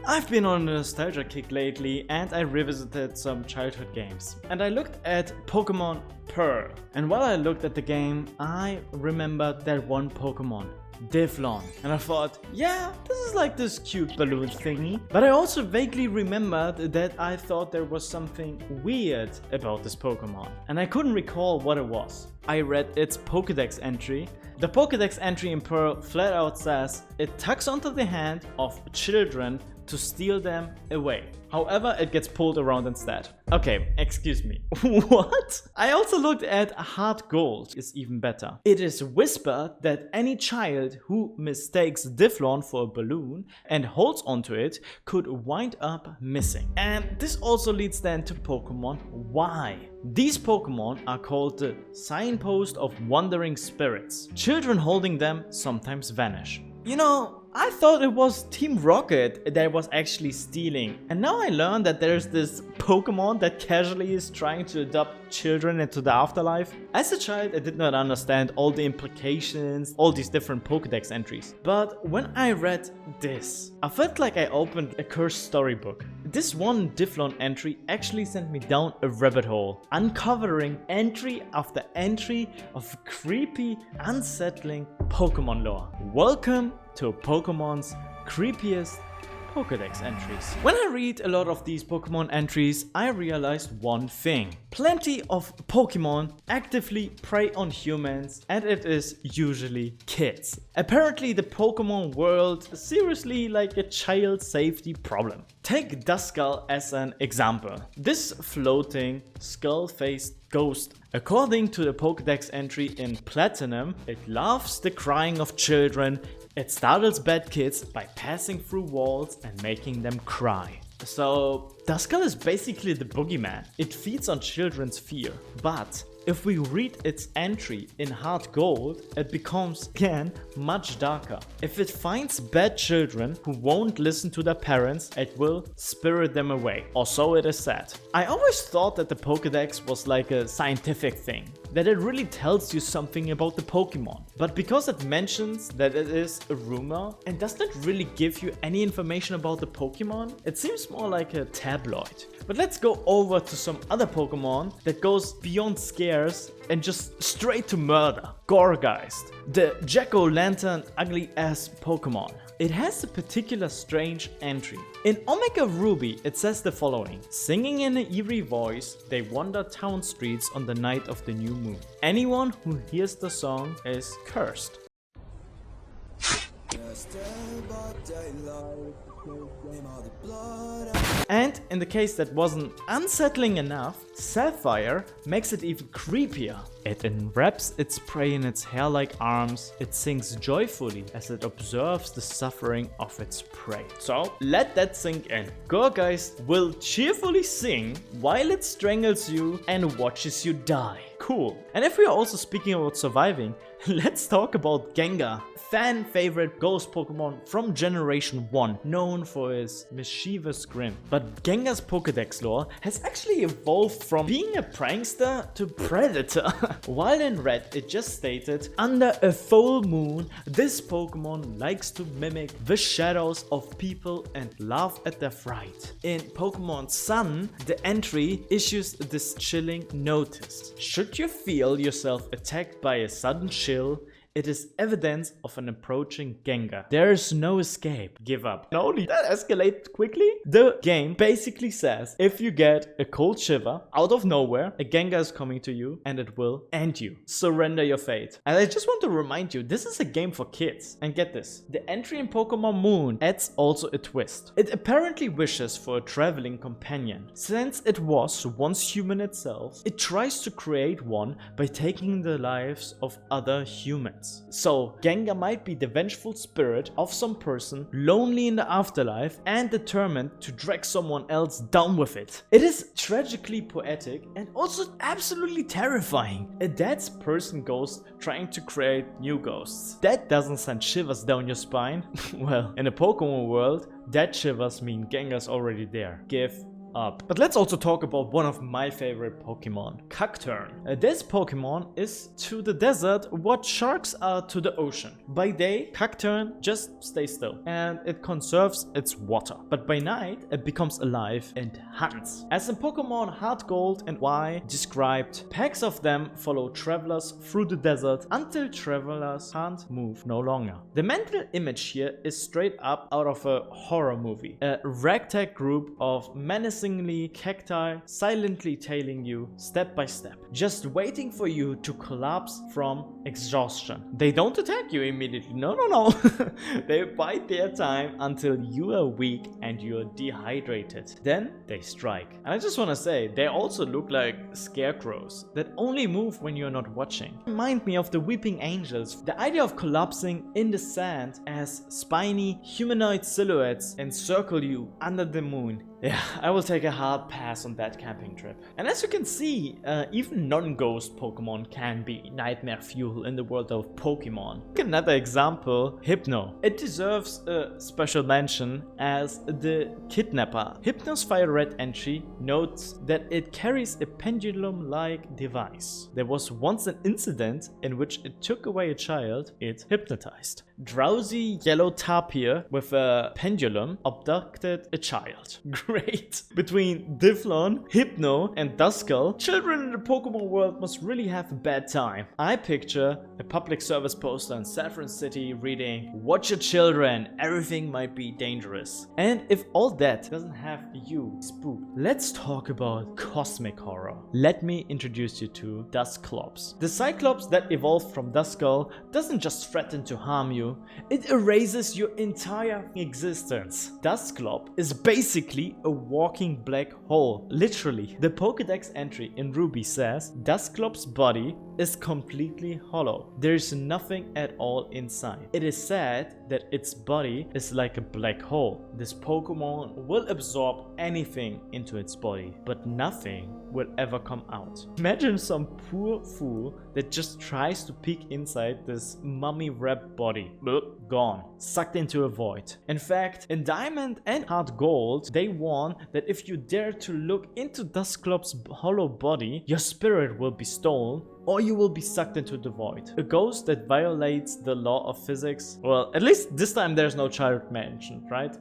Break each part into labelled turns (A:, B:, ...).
A: I've been on a nostalgia kick lately and I revisited some childhood games. And I looked at Pokemon Pearl. And while I looked at the game, I remembered that one Pokemon, Drifloon. And I thought, yeah, this is like this cute balloon thingy. But I also vaguely remembered that I thought there was something weird about this Pokemon. And I couldn't recall what it was. I read its Pokedex entry. The Pokedex entry in Pearl flat out says it tucks onto the hand of children to steal them away. However, it gets pulled around instead. Okay, excuse me. What? I also looked at Heart Gold is even better. It is whispered that any child who mistakes Drifloon for a balloon and holds onto it could wind up missing. And this also leads then to Pokemon Y. These Pokemon are called the Signpost of Wandering Spirits. Children holding them sometimes vanish. You know, I thought it was Team Rocket that was actually stealing, and now I learned that there's this Pokemon that casually is trying to adopt children into the afterlife. As a child, I did not understand all the implications, all these different Pokedex entries. But when I read this, I felt like I opened a cursed storybook. This one Drifloon entry actually sent me down a rabbit hole, uncovering entry after entry of creepy, unsettling Pokemon lore. Welcome to Pokemon's creepiest Pokedex entries. When I read a lot of these Pokemon entries, I realized one thing. Plenty of Pokemon actively prey on humans, and it is usually kids. Apparently the Pokemon world is seriously like a child safety problem. Take Duskull as an example. This floating, skull-faced ghost. According to the Pokedex entry in Platinum, it loves the crying of children. It startles bad kids by passing through walls and making them cry. So Duskull is basically the boogeyman. It feeds on children's fear. But if we read its entry in Heart Gold, it becomes again much darker. If it finds bad children who won't listen to their parents, it will spirit them away, or so it is said. I always thought that the Pokedex was like a scientific thing, that it really tells you something about the Pokemon. But because it mentions that it is a rumor and does not really give you any information about the Pokemon, it seems more like a tabloid. But let's go over to some other Pokemon that goes beyond scares and just straight to murder. Gourgeist, the jack-o'-lantern ugly ass Pokemon. It has a particular strange entry. In Omega Ruby, it says the following. Singing in an eerie voice, they wander town streets on the night of the new moon. Anyone who hears the song is cursed. And in the case that wasn't unsettling enough, Sapphire makes it even creepier. It enwraps its prey in its hair-like arms. It sings joyfully as it observes the suffering of its prey. So let that sink in. Gourgeist will cheerfully sing while it strangles you and watches you die. Cool. And if we are also speaking about surviving, let's talk about Gengar. Fan favorite ghost Pokemon from Generation 1, known for his mischievous grin. But Gengar's Pokedex lore has actually evolved from being a prankster to predator. While in red, it just stated, under a full moon, this Pokemon likes to mimic the shadows of people and laugh at their fright. In Pokemon Sun, the entry issues this chilling notice. Should you feel yourself attacked by a sudden chill, it is evidence of an approaching Gengar. There is no escape. Give up. Not only that escalated quickly, the game basically says if you get a cold shiver out of nowhere, a Gengar is coming to you and it will end you. Surrender your fate. And I just want to remind you, this is a game for kids. And get this, the entry in Pokemon Moon adds also a twist. It apparently wishes for a traveling companion. Since it was once human itself, it tries to create one by taking the lives of other humans. So Gengar might be the vengeful spirit of some person lonely in the afterlife and determined to drag someone else down with it. It is tragically poetic and also absolutely terrifying. A dead person ghost trying to create new ghosts. That doesn't send shivers down your spine. Well, in a Pokemon world, dead shivers mean Gengar's already there. Give up. But let's also talk about one of my favorite Pokemon, Cacturn. This Pokemon is to the desert what sharks are to the ocean. By day, Cacturn just stays still and it conserves its water. But by night, it becomes alive and hunts. As in Pokemon Heart Gold and Y described, packs of them follow travelers through the desert until travelers can't move no longer. The mental image here is straight up out of a horror movie. A ragtag group of menacingly cacti silently tailing you step by step, just waiting for you to collapse from exhaustion. They don't attack you immediately, no. They bide their time until you are weak and you're dehydrated. Then they strike. And I just want to say, they also look like scarecrows that only move when you're not watching. Remind me of the Weeping Angels. The idea of collapsing in the sand as spiny humanoid silhouettes encircle you under the moon. Yeah, I will take a hard pass on that camping trip. And as you can see, even non-ghost Pokemon can be nightmare fuel in the world of Pokemon. Another example, Hypno. It deserves a special mention as the kidnapper. Hypno's Fire Red entry notes that it carries a pendulum-like device. There was once an incident in which it took away a child it hypnotized. Drowsy yellow tapir with a pendulum abducted a child. Great. Between Drifloon, Hypno, and Duskull, children in the Pokemon world must really have a bad time. I picture a public service poster in Saffron City reading, "Watch your children, everything might be dangerous." And if all that doesn't have you spooked, let's talk about cosmic horror. Let me introduce you to Dusclops. The Cyclops that evolved from Duskull doesn't just threaten to harm you, it erases your entire existence. Dusclop is basically a walking black hole, literally. The Pokedex entry in Ruby says Dusclop's body is completely hollow. There is nothing at all inside. It is said that its body is like a black hole. This Pokemon will absorb anything into its body, but nothing will ever come out. Imagine some poor fool that just tries to peek inside this mummy-wrapped body. Gone. Sucked into a void. In fact, in Diamond and Heart Gold, they warn that if you dare to look into Dusclop's hollow body, your spirit will be stolen or you will be sucked into the void. A ghost that violates the law of physics. Well, at least this time there's no child mentioned, right?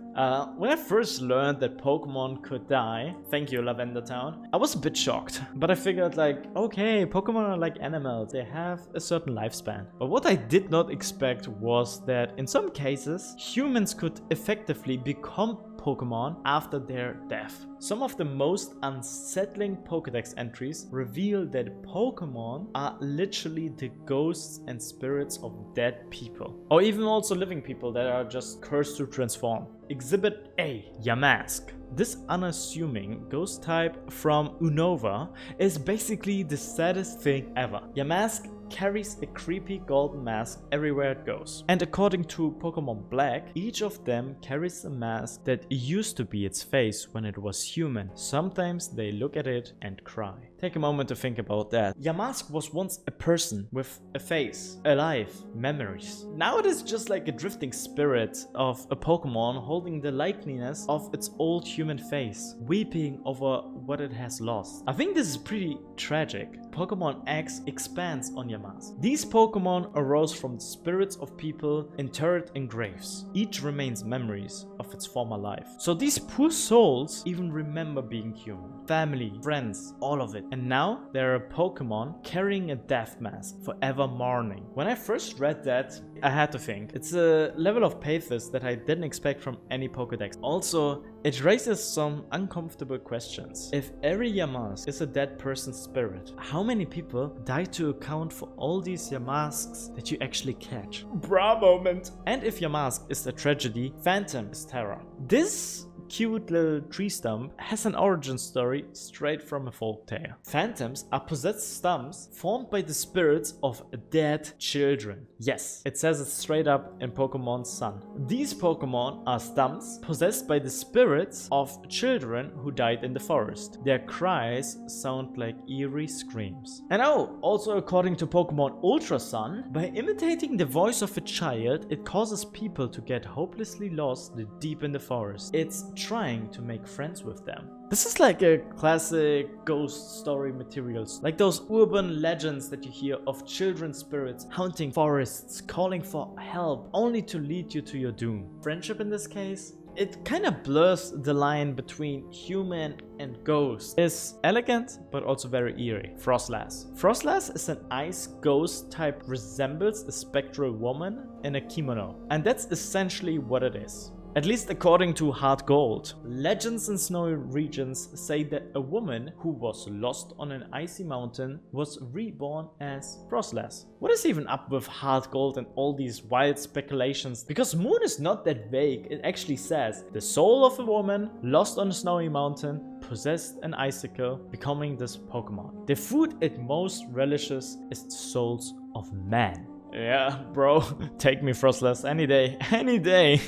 A: When I first learned that Pokemon could die, thank you Lavender Town, I was a bit shocked. But I figured like, okay, Pokemon are like animals, they have a certain lifespan. But what I did not expect was that in some cases, humans could effectively become Pokemon after their death. Some of the most unsettling Pokedex entries reveal that Pokemon are literally the ghosts and spirits of dead people. Or even also living people that are just cursed to transform. Exhibit A, Yamask. This unassuming ghost type from Unova is basically the saddest thing ever. Yamask carries a creepy golden mask everywhere it goes. And according to Pokemon Black, each of them carries a mask that used to be its face when it was human. Sometimes they look at it and cry. Take a moment to think about that. Yamask was once a person with a face, a life, memories. Now it is just like a drifting spirit of a Pokemon holding the likeness of its old human face, weeping over what it has lost. I think this is pretty tragic. Pokemon X expands on Yamask. These Pokemon arose from the spirits of people interred in graves. Each remains memories of its former life. So these poor souls even remember being human. Family, friends, all of it. And now there are a Pokemon carrying a death mask, forever mourning. When I first read that, I had to think. It's a level of pathos that I didn't expect from any Pokedex. Also, it raises some uncomfortable questions. If every Yamask is a dead person's spirit, how many people die to account for all these Yamasks that you actually catch? Bra moment! And if Yamask is a tragedy, Phantom is terror. This cute little tree stump has an origin story straight from a folktale. Phantoms are possessed stumps formed by the spirits of dead children. Yes, it says it straight up in Pokemon Sun. These Pokemon are stumps possessed by the spirits of children who died in the forest. Their cries sound like eerie screams. And oh, also according to Pokemon Ultra Sun, by imitating the voice of a child, it causes people to get hopelessly lost deep in the forest. It's trying to make friends with them. This is like a classic ghost story materials, like those urban legends that you hear of children's spirits haunting forests, calling for help, only to lead you to your doom. Friendship in this case? It kind of blurs the line between human and ghost. It's elegant, but also very eerie. Frostlass. Frostlass is an ice ghost type, resembles a spectral woman in a kimono. And that's essentially what it is. At least according to Hard Gold. Legends in snowy regions say that a woman who was lost on an icy mountain was reborn as Frostlass. What is even up with Hard Gold and all these wild speculations? Because Moon is not that vague, it actually says the soul of a woman lost on a snowy mountain possessed an icicle, becoming this Pokemon. The food it most relishes is the souls of men. Yeah, bro, take me Frostlass any day, any day.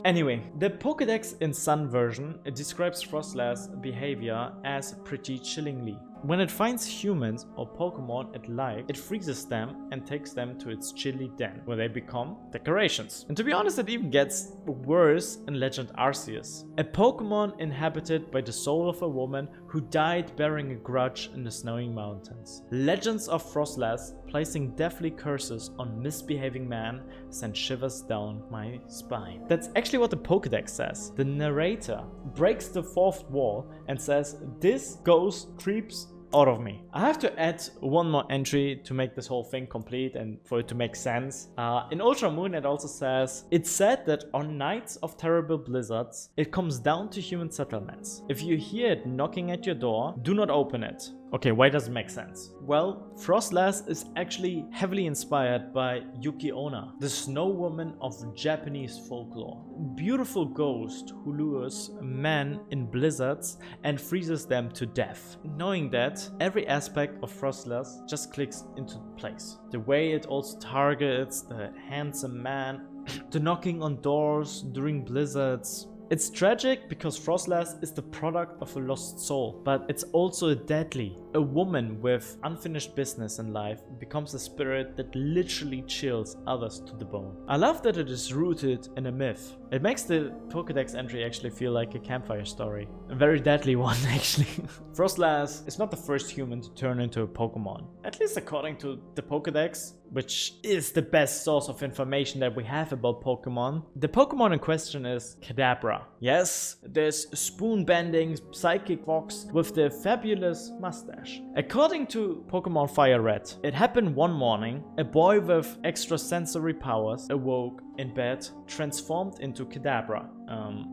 A: Anyway, the Pokedex in Sun version describes Frostlass' behavior as pretty chillingly. When it finds humans or Pokemon it likes, it freezes them and takes them to its chilly den, where they become decorations. And to be honest, it even gets worse in Legend Arceus, a Pokemon inhabited by the soul of a woman who died bearing a grudge in the snowy mountains. Legends of Frostlass placing deathly curses on misbehaving men sent shivers down my spine. That's actually what the Pokedex says. The narrator breaks the fourth wall and says, "This ghost creeps out of me." I have to add one more entry to make this whole thing complete and for it to make sense. In Ultra Moon it also says, "It's said that on nights of terrible blizzards, it comes down to human settlements. If you hear it knocking at your door, do not open it." Okay, why does it make sense? Well, Frostlass is actually heavily inspired by Yuki Onna, the snow woman of Japanese folklore. Beautiful ghost who lures men in blizzards and freezes them to death. Knowing that, every aspect of Frostlass just clicks into place. The way it also targets the handsome man, the knocking on doors during blizzards. It's tragic because Frostlass is the product of a lost soul, but it's also deadly. A woman with unfinished business in life becomes a spirit that literally chills others to the bone. I love that it is rooted in a myth. It makes the Pokedex entry actually feel like a campfire story. A very deadly one, actually. Frostlass is not the first human to turn into a Pokemon. At least according to the Pokedex, which is the best source of information that we have about Pokemon. The Pokemon in question is Kadabra. Yes, this spoon-bending psychic fox with the fabulous mustache. According to Pokemon Fire Red, it happened one morning. A boy with extrasensory powers awoke in bed, transformed into Kadabra.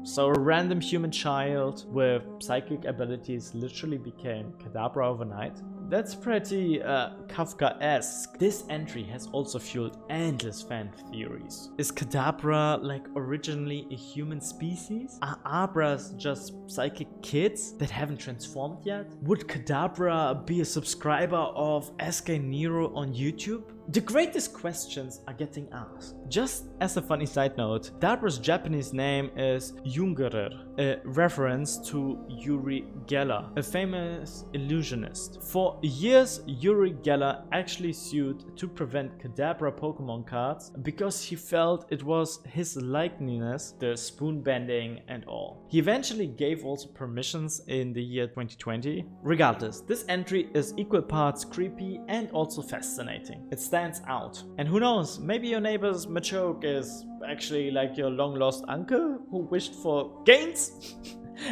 A: So a random human child with psychic abilities literally became Kadabra overnight. That's pretty Kafka-esque. This entry has also fueled endless fan theories. Is Kadabra like originally a human species? Are Abras just psychic kids that haven't transformed yet? Would Kadabra be a subscriber of SK Nero on YouTube? The greatest questions are getting asked. Just as a funny side note, Kadabra's Japanese name is Jungerer, a reference to Uri Geller, a famous illusionist. For years, Uri Geller actually sued to prevent Kadabra Pokemon cards because he felt it was his likeness, the spoon bending and all. He eventually gave also permissions in the year 2020. Regardless, this entry is equal parts creepy and also fascinating. It stands out. And who knows, maybe your neighbor's Machoke is actually like your long lost uncle who wished for gains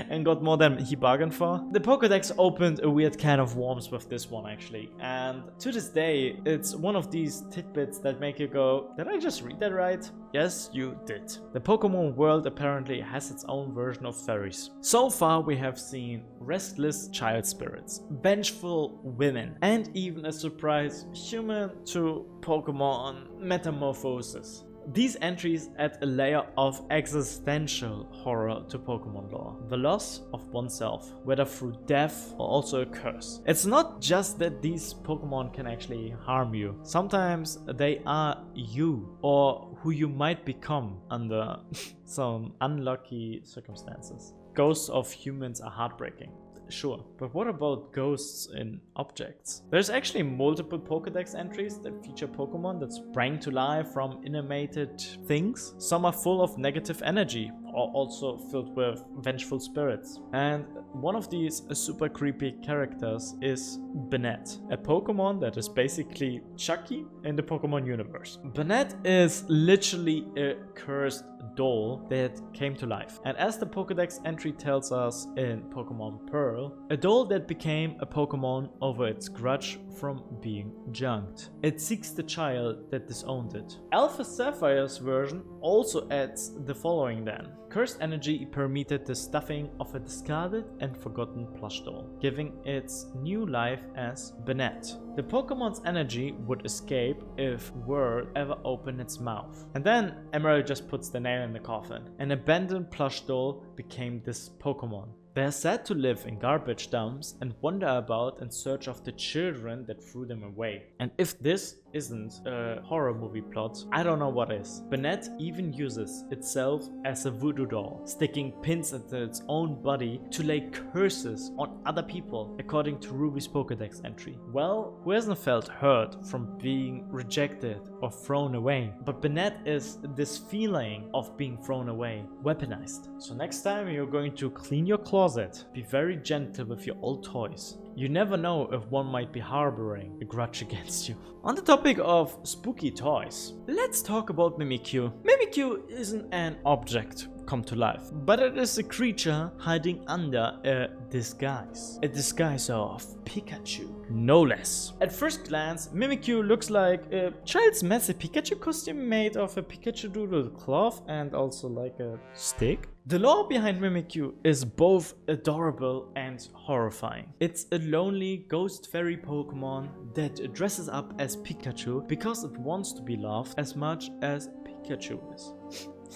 A: and got more than he bargained for. The Pokedex opened a weird can of worms with this one actually, and to this day it's one of these tidbits that make you go, did I just read that right? Yes, you did. The Pokemon world apparently has its own version of fairies. So far we have seen restless child spirits, vengeful women, and even a surprise human to Pokemon metamorphosis. These entries add a layer of existential horror to Pokemon lore. The loss of oneself, whether through death or also a curse. It's not just that these Pokemon can actually harm you. Sometimes they are you, or who you might become under some unlucky circumstances. Ghosts of humans are heartbreaking. Sure, but what about ghosts in objects? There's actually multiple Pokedex entries that feature Pokemon that sprang to life from animated things. Some are full of negative energy, are also filled with vengeful spirits. And one of these super creepy characters is Banette, a Pokemon that is basically Chucky in the Pokemon universe. Banette is literally a cursed doll that came to life. And as the Pokedex entry tells us in Pokemon Pearl, a doll that became a Pokemon over its grudge from being junked. It seeks the child that disowned it. Alpha Sapphire's version also adds the following then. Cursed energy permitted the stuffing of a discarded and forgotten plush doll, giving its new life as Banette. The Pokemon's energy would escape if word ever opened its mouth. And then Emerald just puts the nail in the coffin. An abandoned plush doll became this Pokemon. They are said to live in garbage dumps and wander about in search of the children that threw them away. And if this isn't a horror movie plot, I don't know what is. Banette even uses itself as a voodoo doll, sticking pins into its own body to lay curses on other people, according to Ruby's Pokedex entry. Well, who hasn't felt hurt from being rejected or thrown away? But Banette is this feeling of being thrown away, weaponized. So next time you're going to clean your closet, be very gentle with your old toys. You never know if one might be harboring a grudge against you. On the topic of spooky toys, let's talk about Mimikyu. Mimikyu isn't an object come to life, but it is a creature hiding under a disguise. A disguise of Pikachu, no less. At first glance, Mimikyu looks like a child's messy Pikachu costume made of a Pikachu doodle cloth and also like a stick. The lore behind Mimikyu is both adorable and horrifying. It's a lonely ghost fairy Pokemon that dresses up as Pikachu because it wants to be loved as much as Pikachu is.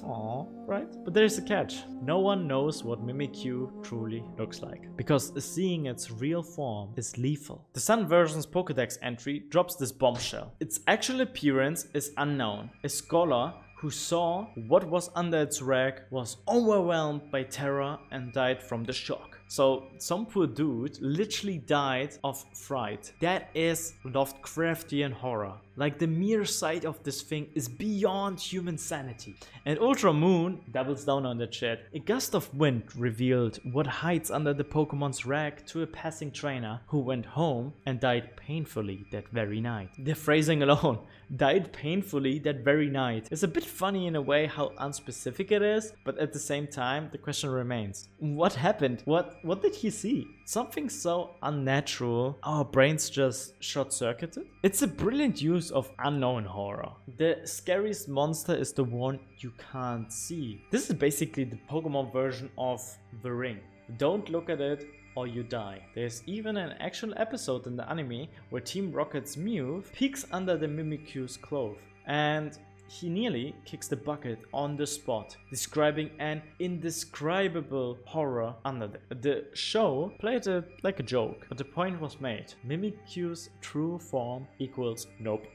A: Aww, right? But there's a catch. No one knows what Mimikyu truly looks like, because seeing its real form is lethal. The Sun version's Pokedex entry drops this bombshell. Its actual appearance is unknown. A scholar who saw what was under its rag was overwhelmed by terror and died from the shock. So some poor dude literally died of fright. That is Lovecraftian horror. Like, the mere sight of this thing is beyond human sanity. And Ultra Moon doubles down on that shit. A gust of wind revealed what hides under the Pokemon's rag to a passing trainer who went home and died painfully that very night. The phrasing alone, died painfully that very night, is a bit funny in a way how unspecific it is, but at the same time the question remains. What happened? What did he see? Something so unnatural our brains just short-circuited? It's a brilliant use of unknown horror. The scariest monster is the one you can't see. This is basically the Pokemon version of The Ring. Don't look at it or you die. There's even an actual episode in the anime where Team Rocket's Mew peeks under the Mimikyu's clothes and he nearly kicks the bucket on the spot, describing an indescribable horror under there. The show played it like a joke, but the point was made. Mimikyu's true form equals nope.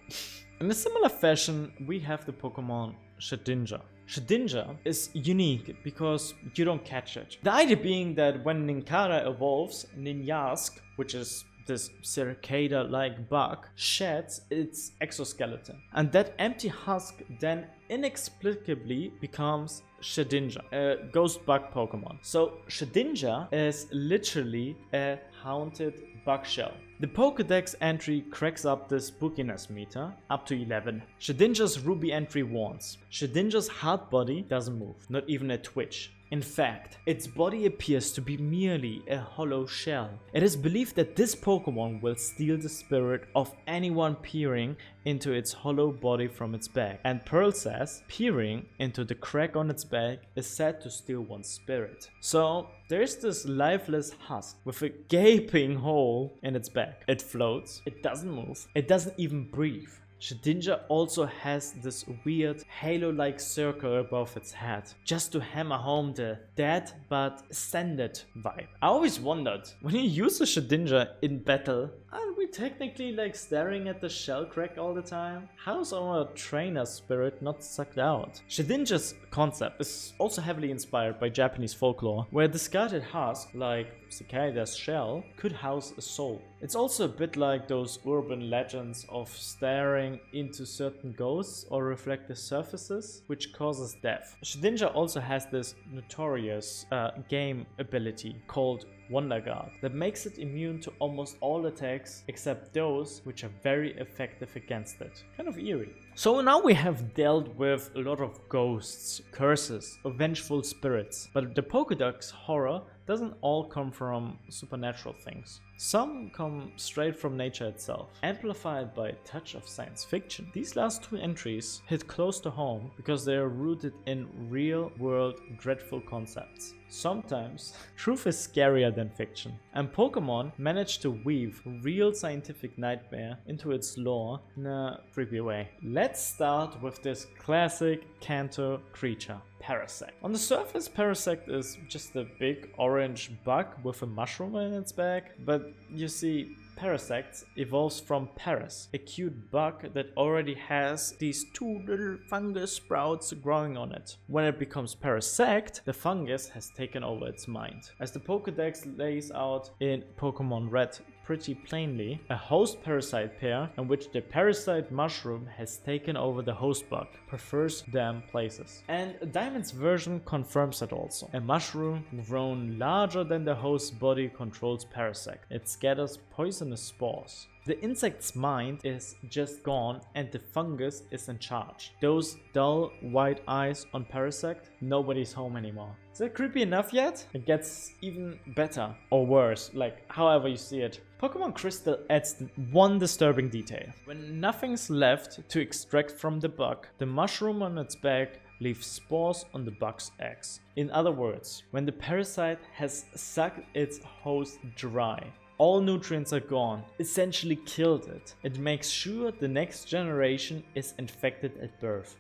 A: In a similar fashion, we have the Pokemon Shedinja. Shedinja is unique because you don't catch it. The idea being that when Ninkara evolves, Ninjask, which is this cicada-like bug, sheds its exoskeleton, and that empty husk then inexplicably becomes Shedinja, a ghost bug Pokemon. So Shedinja is literally a haunted bug shell. The Pokedex entry cracks up the spookiness meter up to 11. Shedinja's Ruby entry warns. Shedinja's hard body doesn't move, not even a twitch. In fact, its body appears to be merely a hollow shell. It is believed that this Pokemon will steal the spirit of anyone peering into its hollow body from its back. And Pearl says peering into the crack on its back is said to steal one's spirit. So there's this lifeless husk with a gaping hole in its back. It floats, it doesn't move, it doesn't even breathe. Shedinja also has this weird halo-like circle above its head, just to hammer home the dead but ascended vibe. I always wondered, when you use a Shedinja in battle, aren't we technically like staring at the shell crack all the time? How's our trainer spirit not sucked out? Shedinja's concept is also heavily inspired by Japanese folklore, where a discarded husk, like cicada's shell, could house a soul. It's also a bit like those urban legends of staring into certain ghosts or reflective surfaces, which causes death. Shedinja also has this notorious game ability called Wonder Guard that makes it immune to almost all attacks except those which are very effective against it. Kind of eerie. So now we have dealt with a lot of ghosts, curses, or vengeful spirits, but the Pokedex horror doesn't all come from supernatural things. Some come straight from nature itself, amplified by a touch of science fiction. These last two entries hit close to home because they are rooted in real-world dreadful concepts. Sometimes, truth is scarier than fiction, and Pokemon managed to weave real scientific nightmare into its lore in a creepy way. Let's start with this classic Kanto creature, Parasect. On the surface, Parasect is just a big orange bug with a mushroom in its back, but you see, Parasect evolves from Paras, a cute bug that already has these two little fungus sprouts growing on it. When it becomes Parasect, the fungus has taken over its mind. As the Pokedex lays out in Pokemon Red pretty plainly, a host-parasite pair in which the parasite mushroom has taken over the host bug prefers damp places. And Diamond's version confirms it also. A mushroom grown larger than the host's body controls Parasect. It scatters poisonous spores. The insect's mind is just gone and the fungus is in charge. Those dull white eyes on Parasect, nobody's home anymore. Is that creepy enough yet? It gets even better or worse, like however you see it. Pokemon Crystal adds one disturbing detail. When nothing's left to extract from the bug, the mushroom on its back leaves spores on the bug's eggs. In other words, when the parasite has sucked its host dry, all nutrients are gone, essentially killed it. It makes sure the next generation is infected at birth.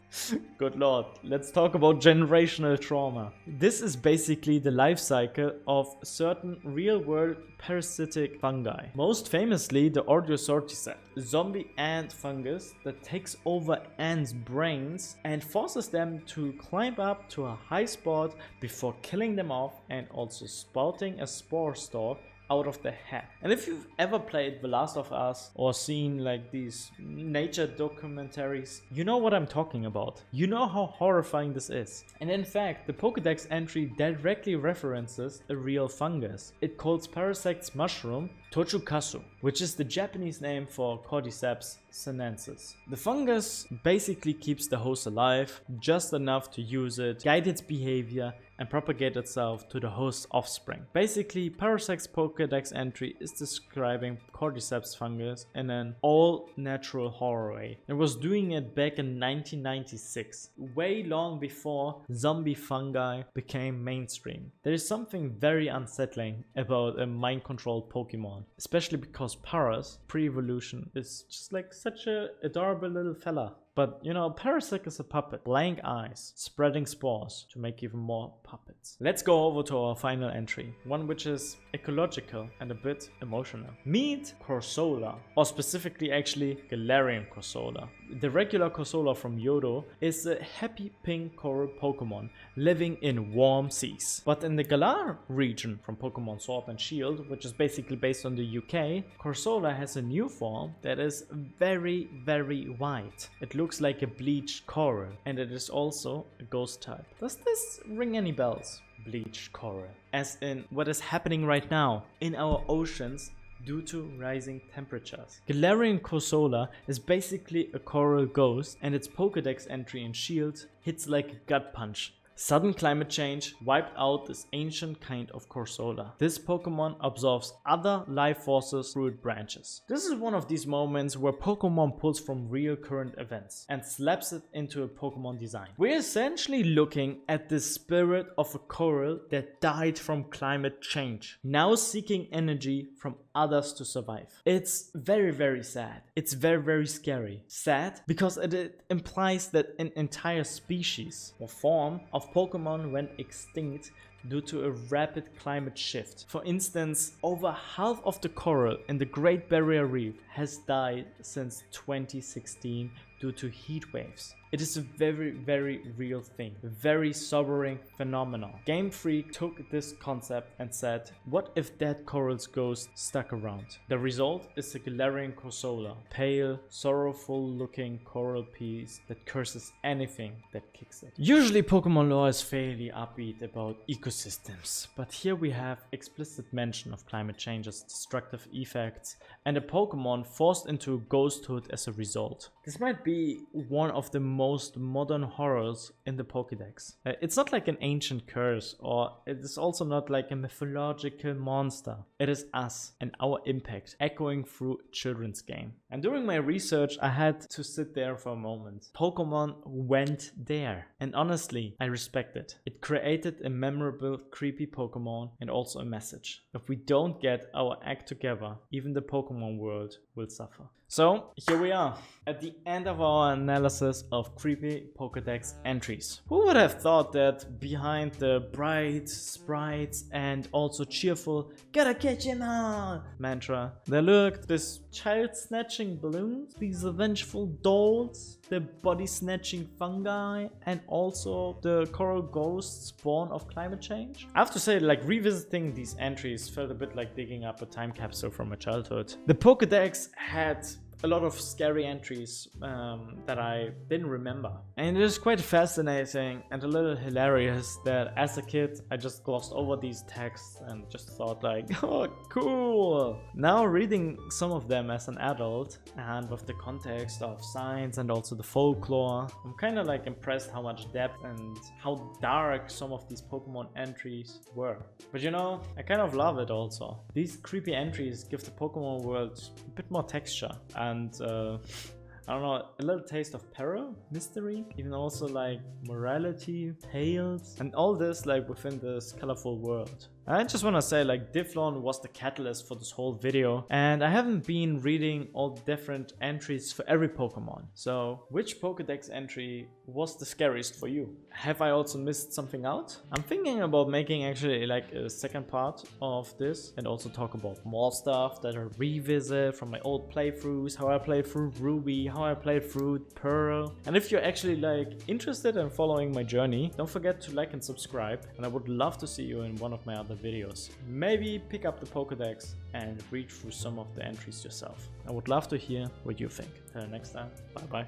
A: Good lord, let's talk about generational trauma. This is basically the life cycle of certain real-world parasitic fungi. Most famously the Ordiosorticet, a zombie ant fungus that takes over ants' brains and forces them to climb up to a high spot before killing them off and also spouting a spore stalk out of the head. And if you've ever played The Last of Us or seen like these nature documentaries, you know what I'm talking about. You know how horrifying this is. And in fact, the Pokedex entry directly references a real fungus. It calls Parasect's mushroom Tochukasu, which is the Japanese name for Cordyceps sinensis. The fungus basically keeps the host alive, just enough to use it, guide its behavior, and propagate itself to the host's offspring. Basically, Parasect's Pokedex entry is describing Cordyceps fungus in an all-natural horror way. It was doing it back in 1996, way long before zombie fungi became mainstream. There is something very unsettling about a mind-controlled Pokemon, especially because Paras, pre-evolution, is just like such a adorable little fella. But you know, Parasect is a puppet. Blank eyes, spreading spores to make even more puppets. Let's go over to our final entry, one which is ecological and a bit emotional. Meet Corsola, or specifically actually Galarian Corsola. The regular Corsola from Yodo is a happy pink coral Pokemon living in warm seas. But in the Galar region from Pokemon Sword and Shield, which is basically based on the UK, Corsola has a new form that is very, very white. It looks like a bleached coral, and it is also a ghost type. Does this ring any bells? Bleached coral. As in what is happening right now in our oceans due to rising temperatures. Galarian Corsola is basically a coral ghost, and its Pokedex entry in Shield hits like a gut punch. Sudden climate change wiped out this ancient kind of Corsola. This Pokemon absorbs other life forces through its branches. This is one of these moments where Pokemon pulls from real current events and slaps it into a Pokemon design. We're essentially looking at the spirit of a coral that died from climate change, now seeking energy from others to survive. It's very, very sad. It's very, very scary. Sad because it implies that an entire species or form of Pokemon went extinct due to a rapid climate shift. For instance, over half of the coral in the Great Barrier Reef has died since 2016 due to heat waves. It is a very real thing, a very sobering phenomenon. Game Freak took this concept and said, what if dead coral's ghost stuck around? The result is a Galarian Corsola, pale, sorrowful looking coral piece that curses anything that kicks it. Usually Pokemon lore is fairly upbeat about ecosystems, but here we have explicit mention of climate change's destructive effects and a Pokemon forced into ghosthood as a result. This might be one of the most modern horrors in the Pokédex. It's not like an ancient curse, or it is also not like a mythological monster. It is us and our impact echoing through a children's game. And during my research I had to sit there for a moment. Pokemon went there, and honestly I respect it. It created a memorable creepy Pokemon and also a message. If we don't get our act together, even the Pokemon world will suffer. So here we are, at the end of our analysis of creepy Pokédex entries. Who would have thought that behind the bright sprites and also cheerful "gotta catch him all" mantra, there lurked this child snatching balloons, these vengeful dolls, the body snatching fungi, and also the coral ghosts born of climate change. I have to say, like, revisiting these entries felt a bit like digging up a time capsule from my childhood. The Pokédex had a lot of scary entries that I didn't remember. And it is quite fascinating and a little hilarious that as a kid I just glossed over these texts and just thought like, oh cool. Now reading some of them as an adult and with the context of science and also the folklore, I'm kind of like impressed how much depth and how dark some of these Pokemon entries were. But you know, I kind of love it also. These creepy entries give the Pokemon world a bit more texture and I don't know, a little taste of peril, mystery, even also like morality, tales, and all this like within this colorful world. I just want to say, like, Drifloon was the catalyst for this whole video, and I haven't been reading all the different entries for every Pokemon. So which Pokedex entry was the scariest for you? Have I also missed something out? I'm thinking about making actually like a second part of this and also talk about more stuff that I revisit from my old playthroughs, how I played through Ruby, how I played through Pearl. And if you're actually like interested in following my journey, don't forget to like and subscribe, and I would love to see you in one of my other videos. Maybe pick up the Pokedex and read through some of the entries yourself. I would love to hear what you think. Till next time, bye bye.